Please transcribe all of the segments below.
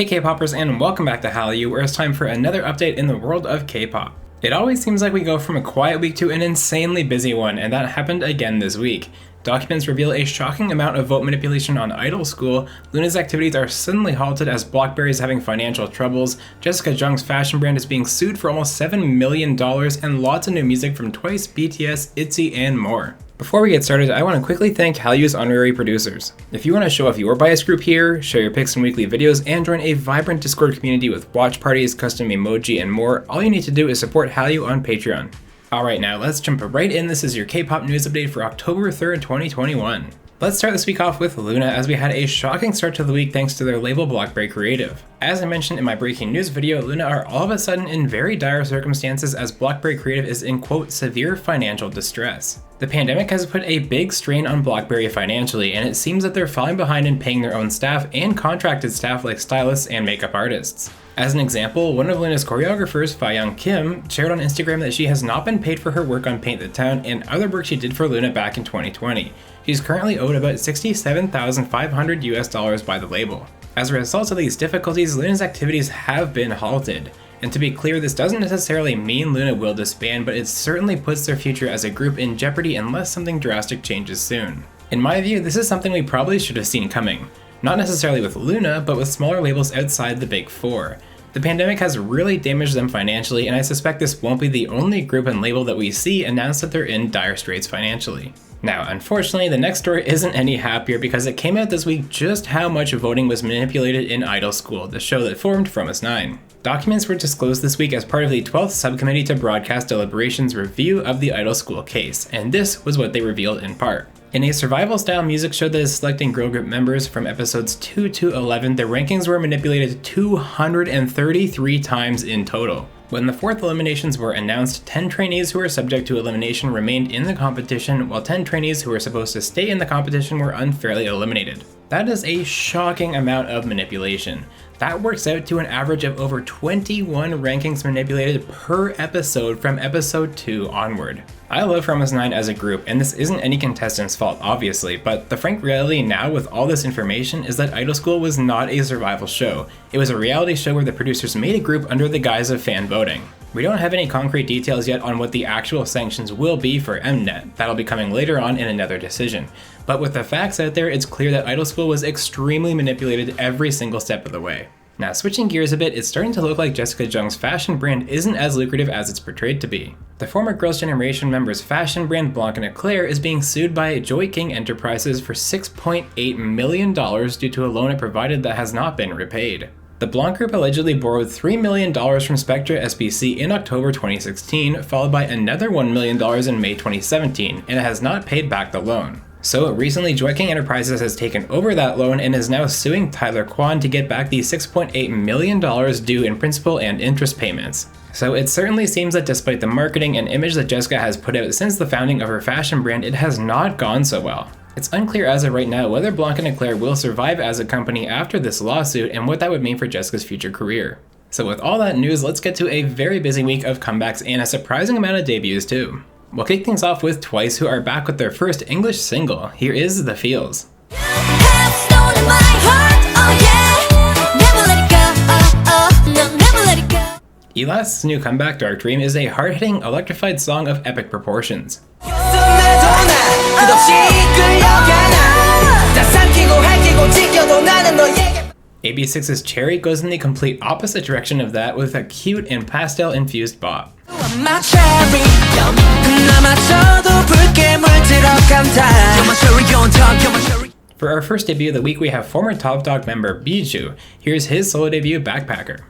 Hey K-popers, and welcome back to Hallyu, where it's time for another update in the world of K-pop. It always seems like we go from a quiet week to an insanely busy one, and that happened again this week. Documents reveal a shocking amount of vote manipulation on Idol School, LOONA's activities are suddenly halted as BlockBerry is having financial troubles, Jessica Jung's fashion brand is being sued for almost $7 million, and lots of new music from TWICE, BTS, ITZY, and more. Before we get started, I want to quickly thank Hallyu's honorary producers. If you want to show off your bias group here, share your pics in weekly videos, and join a vibrant Discord community with watch parties, custom emoji, and more, all you need to do is support Hallyu on Patreon. Alright, now let's jump right in. This is your K-pop news update for October 3rd, 2021. Let's start this week off with LOONA, as we had a shocking start to the week thanks to their label BlockBerry Creative. As I mentioned in my breaking news video, LOONA are all of a sudden in very dire circumstances as BlockBerry Creative is in quote severe financial distress. The pandemic has put a big strain on BlockBerry financially, and it seems that they're falling behind in paying their own staff and contracted staff like stylists and makeup artists. As an example, one of LOONA's choreographers, Fa-young Kim, shared on Instagram that she has not been paid for her work on Paint the Town and other work she did for LOONA back in 2020. She's currently owed about $67,500 by the label. As a result of these difficulties, LOONA's activities have been halted. And to be clear, this doesn't necessarily mean LOONA will disband, but it certainly puts their future as a group in jeopardy unless something drastic changes soon. In my view, this is something we probably should have seen coming. Not necessarily with LOONA, but with smaller labels outside the big four. The pandemic has really damaged them financially, and I suspect this won't be the only group and label that we see announce that they're in dire straits financially. Now, unfortunately, the next story isn't any happier because it came out this week just how much voting was manipulated in Idol School, the show that formed Fromis 9. Documents were disclosed this week as part of the 12th Subcommittee to Broadcast Deliberations review of the Idol School case, and this was what they revealed in part. In a survival-style music show that is selecting girl group members from episodes 2 to 11, the rankings were manipulated 233 times in total. When the fourth eliminations were announced, 10 trainees who were subject to elimination remained in the competition, while 10 trainees who were supposed to stay in the competition were unfairly eliminated. That is a shocking amount of manipulation. That works out to an average of over 21 rankings manipulated per episode from episode 2 onward. I love Fromis 9 as a group, and this isn't any contestant's fault obviously, but the frank reality now with all this information is that Idol School was not a survival show. It was a reality show where the producers made a group under the guise of fan voting. We don't have any concrete details yet on what the actual sanctions will be for Mnet, that'll be coming later on in another decision. But with the facts out there, it's clear that Idol School was extremely manipulated every single step of the way. Now, switching gears a bit, it's starting to look like Jessica Jung's fashion brand isn't as lucrative as it's portrayed to be. The former Girls' Generation member's fashion brand Blanc & Eclair is being sued by Joy King Enterprises for $6.8 million due to a loan it provided that has not been repaid. The Blanc Group allegedly borrowed $3 million from Spectra SPC in October 2016, followed by another $1 million in May 2017, and it has not paid back the loan. So recently, Joy King Enterprises has taken over that loan and is now suing Tyler Kwan to get back the $6.8 million due in principal and interest payments. So it certainly seems that despite the marketing and image that Jessica has put out since the founding of her fashion brand, it has not gone so well. It's unclear as of right now whether Blanc & Eclair will survive as a company after this lawsuit and what that would mean for Jessica's future career. So with all that news, let's get to a very busy week of comebacks and a surprising amount of debuts too. We'll kick things off with TWICE, who are back with their first English single. Here is The Feels. ELAST's new comeback, Dark Dream, is a hard-hitting, electrified song of epic proportions. AB6IX's Cherry goes in the complete opposite direction of that with a cute and pastel-infused bop. For our first debut of the week, we have former Top Dog member Bijou. Here's his solo debut, Backpacker.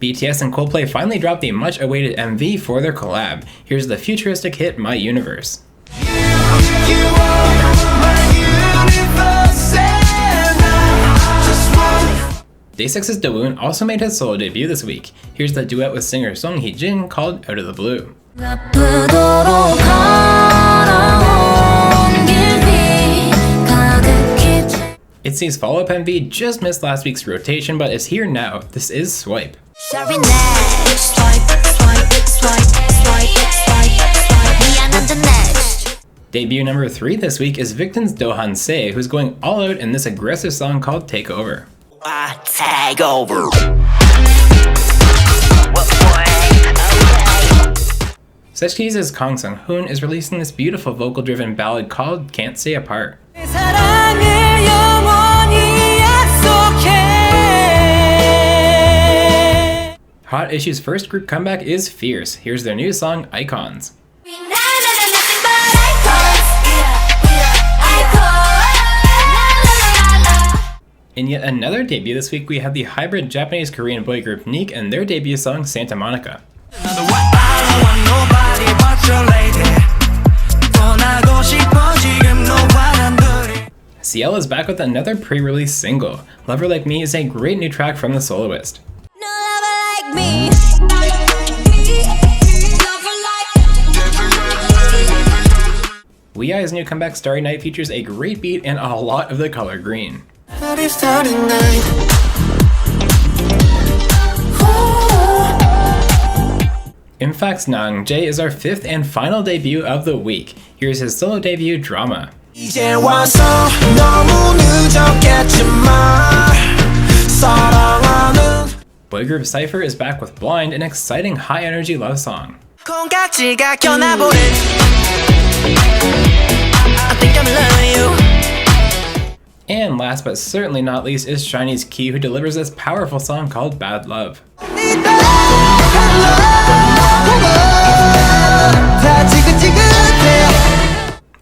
BTS and Coldplay finally dropped the much-awaited MV for their collab. Here's the futuristic hit, My Universe. Day6's Dawoon also made his solo debut this week. Here's the duet with singer Song Hee-jin called Out of the Blue. ITZY's follow-up MV just missed last week's rotation but is here now. This is Swipe. Debut number 3 this week is Victon's Do-han Se, who's going all out in this aggressive song called Take Over. Take over. Sechke's Kang Sung-hoon is releasing this beautiful vocal-driven ballad called Can't Stay Apart. Hot Issue's first group comeback is Fierce. Here's their new song, Icons. In yet another debut this week, we have the hybrid Japanese-Korean boy group NIQ and their debut song, Santa Monica. CL is back with another pre-release single. Lover Like Me is a great new track from the soloist. WeEye's new comeback Starry Night features a great beat and a lot of the color green. Infact's Nang Jae is our 5th and final debut of the week. Here's his solo debut, Drama. Boy group Cypher is back with Blind, an exciting high-energy love song. And last but certainly not least is SHINee's Key, who delivers this powerful song called Bad Love.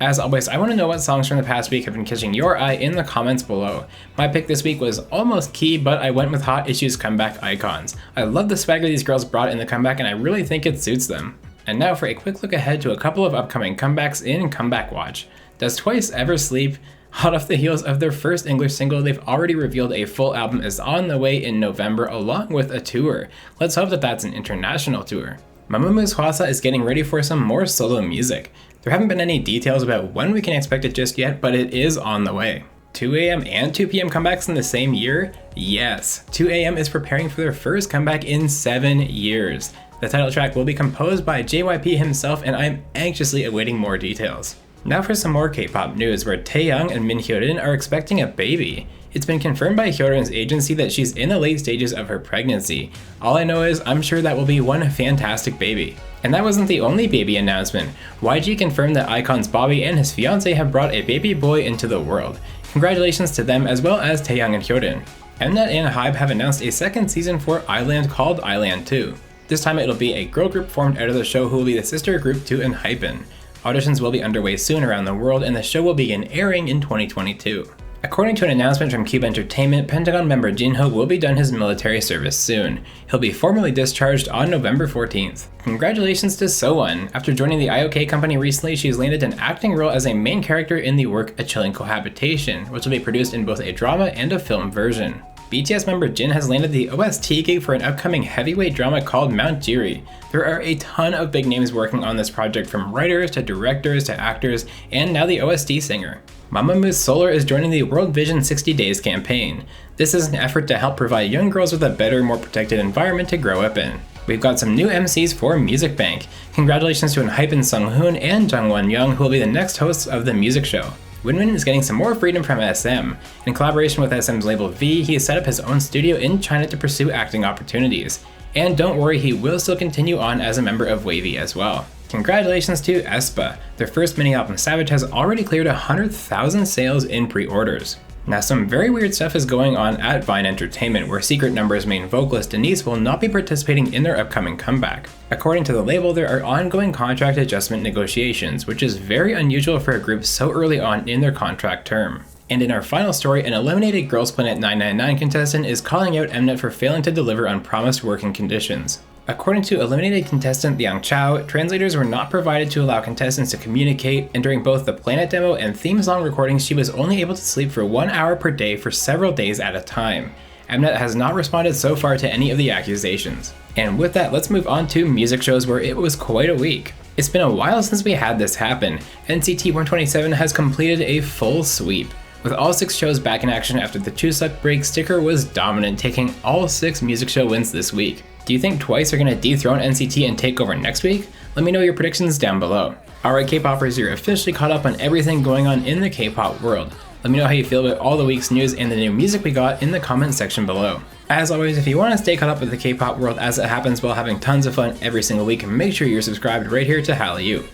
As always, I want to know what songs from the past week have been catching your eye in the comments below. My pick this week was almost Key, but I went with Hot Issue's comeback Icons. I love the swagger these girls brought in the comeback, and I really think it suits them. And now for a quick look ahead to a couple of upcoming comebacks in Comeback Watch. Does Twice Ever Sleep? Hot off the heels of their first English single, they've already revealed a full album is on the way in November along with a tour. Let's hope that that's an international tour. Mamamoo Hwasa is getting ready for some more solo music. There haven't been any details about when we can expect it just yet, but it is on the way. 2AM and 2PM comebacks in the same year? Yes, 2AM is preparing for their first comeback in 7 years. The title track will be composed by JYP himself, and I'm anxiously awaiting more details. Now for some more K-pop news, where Taehyung and Min Hyorin are expecting a baby. It's been confirmed by Hyorin's agency that she's in the late stages of her pregnancy. All I know is I'm sure that will be one fantastic baby. And that wasn't the only baby announcement. YG confirmed that iKON's Bobby and his fiancée have brought a baby boy into the world. Congratulations to them as well as Taehyung and Hyorin. Mnet and HYBE have announced a second season for Island called Island 2. This time it'll be a girl group formed out of the show who will be the sister group to ENHYPEN. Auditions will be underway soon around the world, and the show will begin airing in 2022. According to an announcement from Cube Entertainment, Pentagon member Jinho will be done his military service soon. He'll be formally discharged on November 14th. Congratulations to Sowon. After joining the IOK company recently, she's landed an acting role as a main character in the work A Chilling Cohabitation, which will be produced in both a drama and a film version. BTS member Jin has landed the OST gig for an upcoming heavyweight drama called Mount Jiri. There are a ton of big names working on this project, from writers to directors to actors, and now the OST singer. Mamamoo Solar is joining the World Vision 60 Days campaign. This is an effort to help provide young girls with a better, more protected environment to grow up in. We've got some new MCs for Music Bank. Congratulations to ENHYPEN Sunghoon and Jungwon Young, who will be the next hosts of the music show. Winwin is getting some more freedom from SM. In collaboration with SM's label V, he has set up his own studio in China to pursue acting opportunities. And don't worry, he will still continue on as a member of WayV as well. Congratulations to aespa. Their first mini-album Savage has already cleared 100,000 sales in pre-orders. Now, some very weird stuff is going on at Vine Entertainment, where Secret Number's main vocalist Denise will not be participating in their upcoming comeback. According to the label, there are ongoing contract adjustment negotiations, which is very unusual for a group so early on in their contract term. And in our final story, an eliminated Girls Planet 999 contestant is calling out Mnet for failing to deliver on promised working conditions. According to eliminated contestant Liang Chao, translators were not provided to allow contestants to communicate, and during both the Planet demo and theme song recordings, she was only able to sleep for 1 hour per day for several days at a time. Mnet has not responded so far to any of the accusations. And with that, let's move on to music shows, where it was quite a week. It's been a while since we had this happen. NCT 127 has completed a full sweep. With all 6 shows back in action after the Chuseok break, Sticker was dominant, taking all 6 music show wins this week. Do you think Twice are going to dethrone NCT and take over next week? Let me know your predictions down below. Alright K-popers, you're officially caught up on everything going on in the K-pop world. Let me know how you feel about all the week's news and the new music we got in the comment section below. As always, if you want to stay caught up with the K-pop world as it happens while having tons of fun every single week, make sure you're subscribed right here to Hallyu.